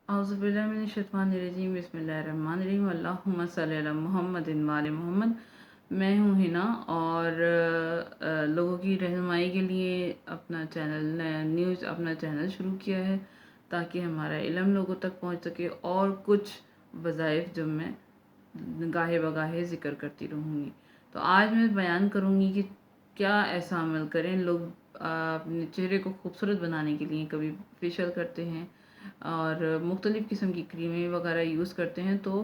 औज़ुबिल्लाहि मिनश्शैतानिर्रजीम बिस्मिल्लाहिर्रहमानिर्रहीम अल्लाहुम्मा सल्लि अला मुहम्मदिन व आले मोहम्मद। मैं हूँ हिना और लोगों की रहनुमाई के लिए अपना चैनल न्यूज़ अपना चैनल शुरू किया है ताकि हमारा इल्म लोगों तक पहुँच सके और कुछ वज़ाइफ जो मैं गाहे बगाहे ज़िक्र करती रहूँगी। तो आज मैं बयान करूँगी कि क्या ऐसा अमल करें। लोग अपने चेहरे को खूबसूरत बनाने के लिए कभी फेशियल करते हैं और मुख्तलिफ़ किस्म की क्रीमें वगैरह यूज़ करते हैं। तो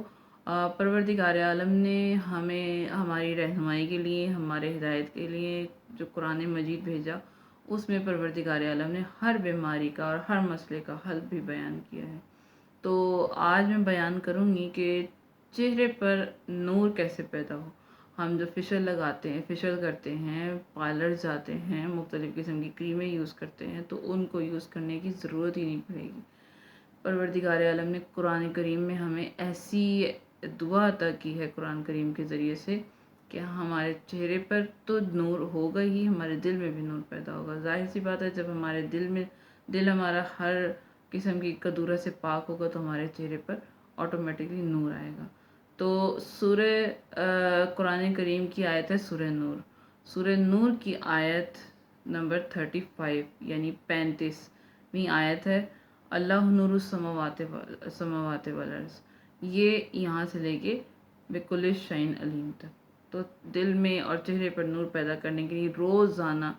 परवरदिगार आलम ने हमें हमारी रहनुमाई के लिए, हमारे हिदायत के लिए जो कुरान मजीद भेजा, उसमें परवरदिगार आलम ने हर बीमारी का और हर मसले का हल भी बयान किया है। तो आज मैं बयान करूँगी कि चेहरे पर नूर कैसे पैदा हो। हम जो फेशियल लगाते हैं, फेशियल करते हैं, पार्लर जाते हैं, मुख्तलिफ़ किस्म की क्रीमें यूज़ करते हैं, तो उनको यूज़ करने की ज़रूरत ही नहीं पड़ेगी। परवरदिगार आलम ने कुरान करीम में हमें ऐसी दुआ अता की है कुरान करीम के ज़रिए से कि हमारे चेहरे पर तो नूर होगा ही, हमारे दिल में भी नूर पैदा होगा। ज़ाहिर सी बात है, जब हमारे दिल हमारा हर किस्म की कदूरत से पाक होगा तो हमारे चेहरे पर ऑटोमेटिकली नूर आएगा। तो कुरान करीम की आयत है सूरह नूर की आयत नंबर 35 यानी 35वीं आयत है। अल्लाह नूरु समावाति वल अर्ज़। ये यहाँ से लेके बिकुल शैइन अलीम तक। तो दिल में और चेहरे पर नूर पैदा करने के लिए रोज़ाना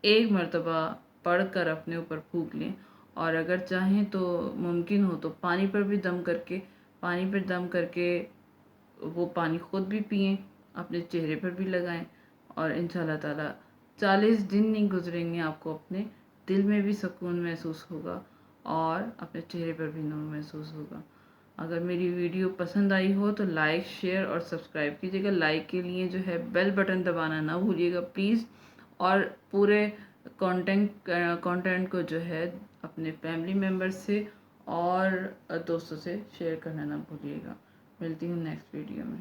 एक मरतबा पढ़ कर अपने ऊपर फूंक लें, और अगर चाहें तो मुमकिन हो तो पानी पर दम करके वो पानी ख़ुद भी पिएं, अपने चेहरे पर भी लगाएं, और इंशाअल्लाह ताला 40 दिन नहीं गुजरेंगे आपको अपने दिल में भी सुकून महसूस होगा और अपने चेहरे पर भी नूर महसूस होगा। अगर मेरी वीडियो पसंद आई हो तो लाइक, शेयर और सब्सक्राइब कीजिएगा। लाइक के लिए जो है बेल बटन दबाना ना भूलिएगा प्लीज़, और पूरे कंटेंट को जो है अपने फैमिली मेम्बर्स से और दोस्तों से शेयर करना ना भूलिएगा। मिलती हूँ नेक्स्ट वीडियो में।